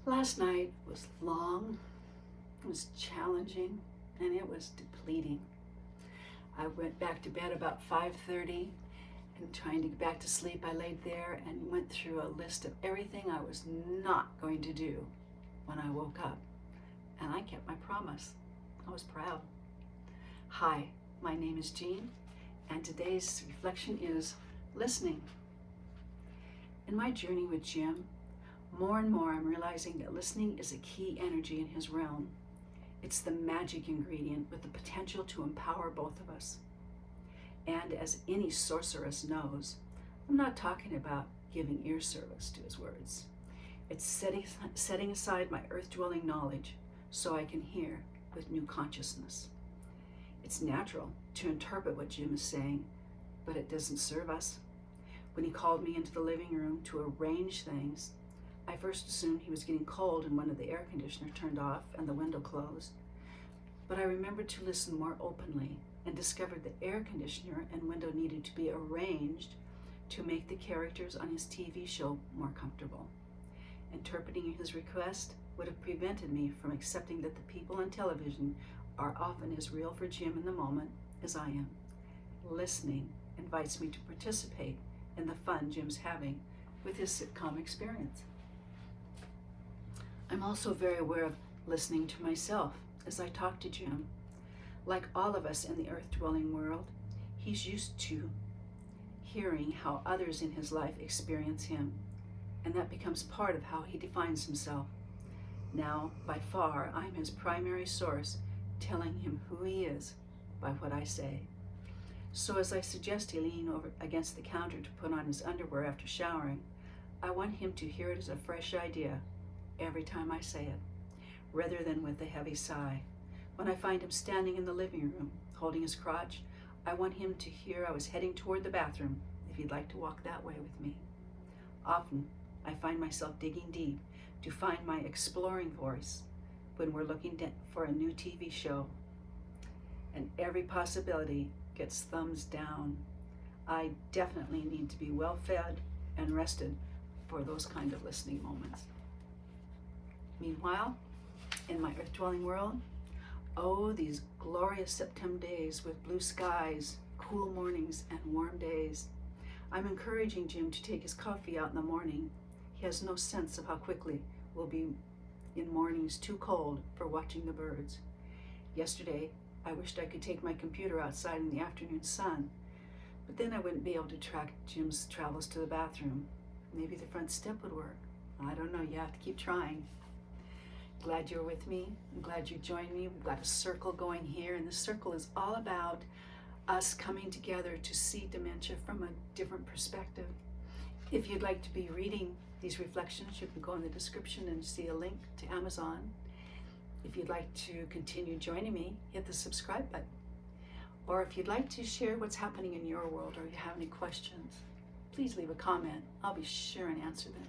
Last night was long, it was challenging, and it was depleting. I went back to bed about 5:30, and trying to get back to sleep, I laid there and went through a list of everything I was not going to do when I woke up. And I kept my promise. I was proud. Hi, my name is Jeanne, and today's reflection is listening. In my journey with Jim, more and more I'm realizing that listening is a key energy in his realm. It's the magic ingredient with the potential to empower both of us. And as any sorceress knows, I'm not talking about giving ear service to his words. It's setting aside my earth-dwelling knowledge so I can hear with new consciousness. It's natural to interpret what Jim is saying, but it doesn't serve us. When he called me into the living room to arrange things, I first assumed he was getting cold and wanted the air conditioner turned off and the window closed. But I remembered to listen more openly and discovered the air conditioner and window needed to be arranged to make the characters on his TV show more comfortable. Interpreting his request would have prevented me from accepting that the people on television are often as real for Jim in the moment as I am. Listening invites me to participate in the fun Jim's having with his sitcom experience. I'm also very aware of listening to myself as I talk to Jim. Like all of us in the earth-dwelling world, he's used to hearing how others in his life experience him, and that becomes part of how he defines himself. Now, by far, I'm his primary source, telling him who he is by what I say. So as I suggest he lean over against the counter to put on his underwear after showering, I want him to hear it as a fresh idea every time I say it, rather than with a heavy sigh. When I find him standing in the living room, holding his crotch, I want him to hear I was heading toward the bathroom if he'd like to walk that way with me. Often, I find myself digging deep to find my exploring voice when we're looking for a new TV show, and every possibility gets thumbs down. I definitely need to be well fed and rested for those kind of listening moments. Meanwhile, in my earth-dwelling world, oh, these glorious September days with blue skies, cool mornings, and warm days. I'm encouraging Jim to take his coffee out in the morning. He has no sense of how quickly we'll be in mornings too cold for watching the birds. Yesterday, I wished I could take my computer outside in the afternoon sun, but then I wouldn't be able to track Jim's travels to the bathroom. Maybe the front step would work. I don't know, you have to keep trying. Glad you're with me. I'm glad you joined me. We've got a circle going here, and this circle is all about us coming together to see dementia from a different perspective. If you'd like to be reading these reflections, you can go in the description and see a link to Amazon. If you'd like to continue joining me, hit the subscribe button. Or if you'd like to share what's happening in your world or you have any questions, please leave a comment. I'll be sure and answer them.